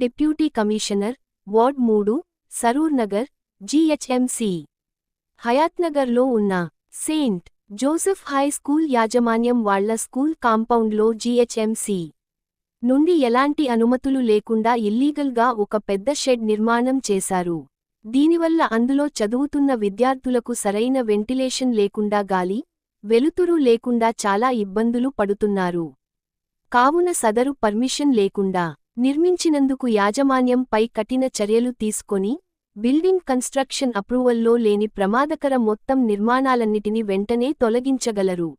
Deputy commissioner, ward 3, Saroor Nagar, GHMC హయాత్నగర్లో ఉన్న saint Joseph high school యాజమాన్యం వాళ్ల స్కూల్ కాంపౌండ్లో జీహెచ్ఎంసీ నుండి ఎలాంటి అనుమతులు లేకుండా ఇల్లీగల్గా ఒక పెద్ద షెడ్ నిర్మాణం చేశారు. దీనివల్ల అందులో చదువుతున్న విద్యార్థులకు సరైన వెంటిలేషన్ లేకుండా గాలి, వెలుతురు లేకుండా చాలా ఇబ్బందులు పడుతున్నారు. కావున సదరు పర్మిషన్ లేకుండా నిర్మించినందుకు యాజమాన్యం పై కఠిన చర్యలు తీసుకొని బిల్డింగ్ కన్స్ట్రక్షన్ అప్రూవల్లో లేని ప్రమాదకర మొత్తం నిర్మాణాలన్నిటిని వెంటనే తొలగించగలరు.